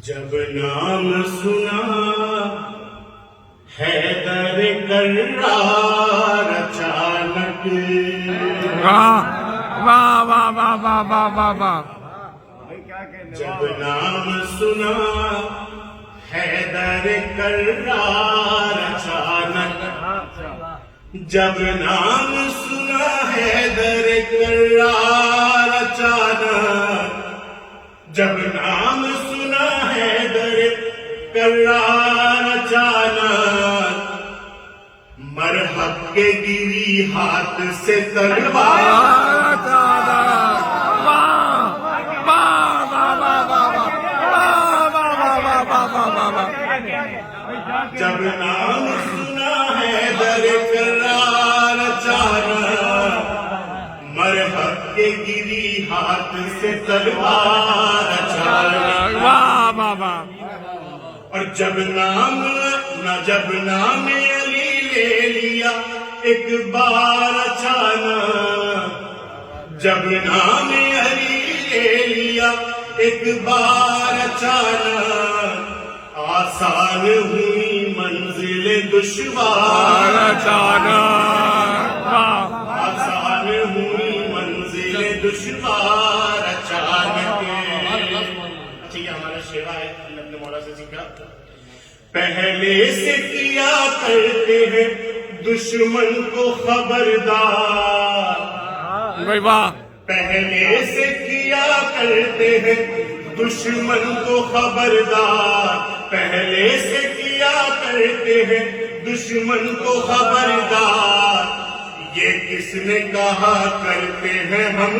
جب نام سنا حیدر کرار اچانک، واہ واہ واہ واہ واہ واہ واہ واہ. جب نام سنا حیدر کرار اچانک، جب نام سنا حیدر کرار اچانک، جب نام سنا حیدر کرار اچانک، مرحب کے گری ہاتھ سے تلوار، جب نام سنا حیدر کرار اچانک، مرحب کے گری ہاتھ سے تلوار اچانک. اور جب نام علی لے لیا ایک بار اچانک، جب نام علی لے لیا ایک بار اچانک، آسان ہوئی منزل دشوار اچانک، آسان ہوئی منزل دشوار اچانک. اچھا یہ ہمارا شعر ہے، ہم نے اپنے مولا سے سیکھا. پہلے سے کیا کرتے ہیں دشمن کو خبردار، پہلے سے کیا کرتے ہیں دشمن کو خبردار، پہلے سے کیا کرتے ہیں دشمن کو خبردار، یہ کس نے کہا کرتے ہیں ہم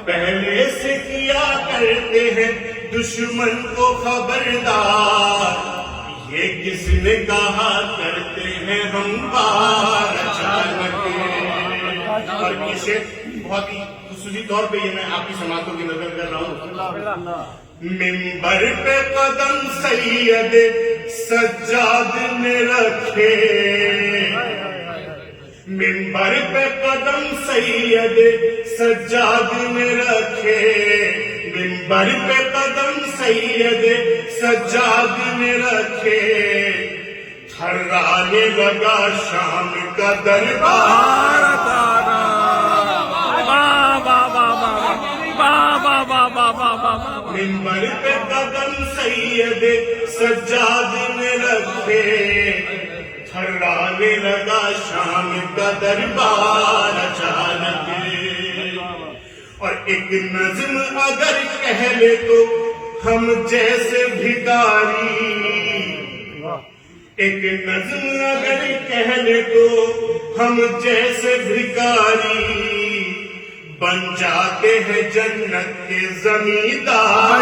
پہلے سے کیا کرتے ہیں دشمن کو خبردار، یہ کس نے کہا کرتے ہیں ہم بار اچانک. اور یہ شعر بہت ہی خصوصی طور پہ یہ میں آپ کی سماعتوں کی نظر کر رہا ہوں. منبر پہ قدم سید سجاد نے رکھے، منبر پہ قدم سید سجاد نے رکھے، منبر پہ قدم سید سجاد نے رکھے، تھرانے لگا شام کا دربار، منبر پہ قدم سید سجاد نے رکھے، تھرانے لگا شام کا دربار اچانک. اور ایک نظم اگر کہہ لے تو ہم جیسے بھکاری، ایک نظم اگر کہہ لے تو ہم جیسے بھکاری، بن جاتے ہیں جنت کے زمیندار.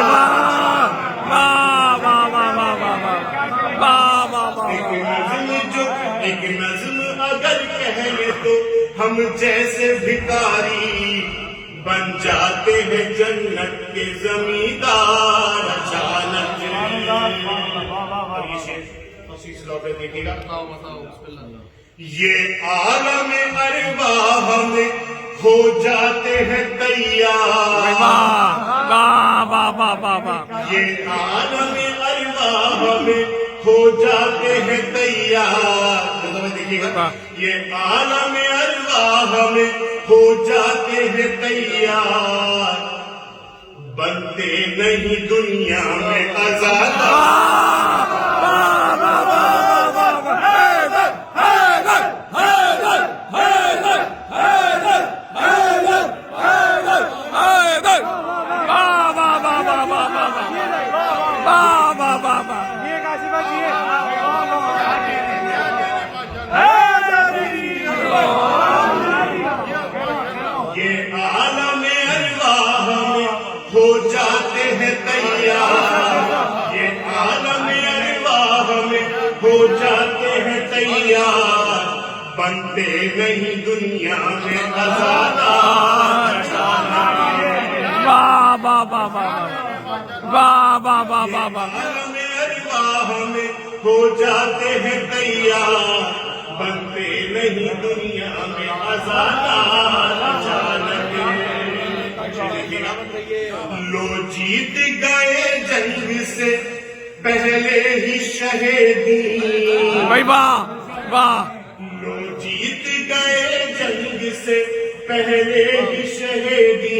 ایک نظم اگر کہہ لے تو ہم جیسے بھکاری، بن جاتے ہیں جنت کے زمیندار اچانک. دیکھیے گا یہ عالم ارواح میں ہو جاتے ہیں تیار، یہ عالم ارواح میں ہو جاتے ہیں تیار. دیکھیے گا یہ عالم ارواح میں ہو جاتے ہیں تیار، بنتے نہیں دنیا میں آزادار. یہ عالم ارواح میں ہو جاتے ہیں تیار، یہ عالم ارواح میں ہو جاتے ہیں تیار، بنتے نہیں دنیا میں آزادار. عالم ارواح میں ہو جاتے ہیں تیار، بنتے نہیں دنیا میں ازادار اچانک لو جیت گئے جنگ سے پہلے ہی شہیدی بھائی واہ واہ لو جیت گئے جنگ سے پہلے ہی شہیدی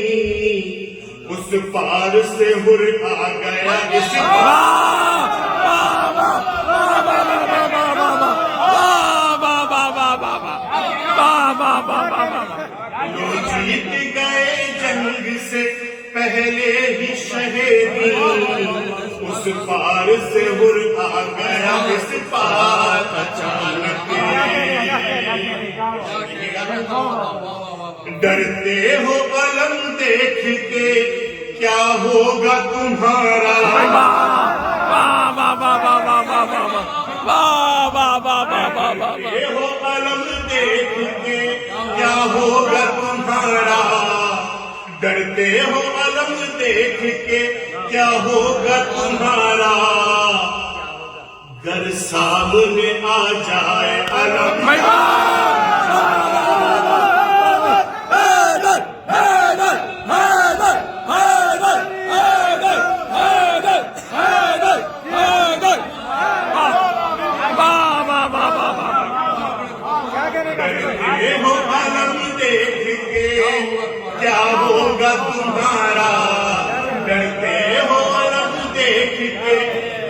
اس پار سے ہر آ گیا اس لو جیت گئے جنگ سے پہلے ہی شہیدی اس پار سے ہر آ گیا اس پار اچانک ڈرتے ہو علم دیکھ کے کیا ہوگا تمہارا ڈرتے ہو علم دیکھ کے کیا ہوگا تمہارا ڈرتے ہو علم دیکھ کے کیا ہوگا تمہارا گر سامنے آ جائے علم ڈرتے ہو علم دیکھ کے کیا ہوگا تمہارا ڈرتے ہو علم دیکھ کے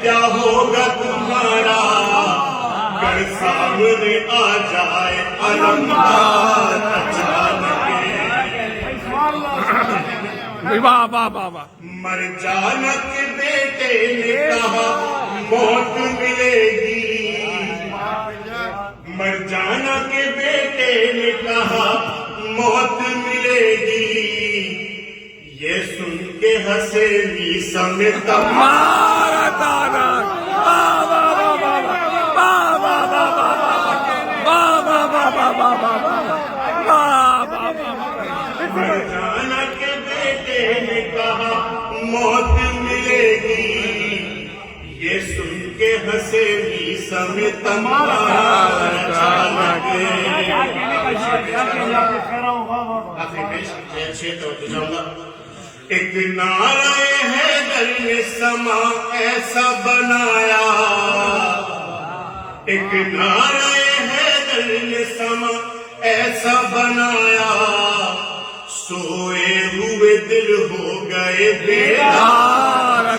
کیا ہوگا تمہارا گر سامنے آ جائے علم اچانک مر جانا کے بیٹے نے کہا موت ملے گی مر جانا کے بیٹے نے کہا موت ملے گی یہ سن کے ہنسے عیسیٰ میں مر جانا کے بیٹے نے کہا موت ملے گی یہ سن کے ہنسے عیسیٰ میں ایک نعرہ حیدر نے سما ایسا بنایا ایک نعرہ حیدر نے سما ایسا بنایا سوئے ہوئے دل ہو گئے بیدار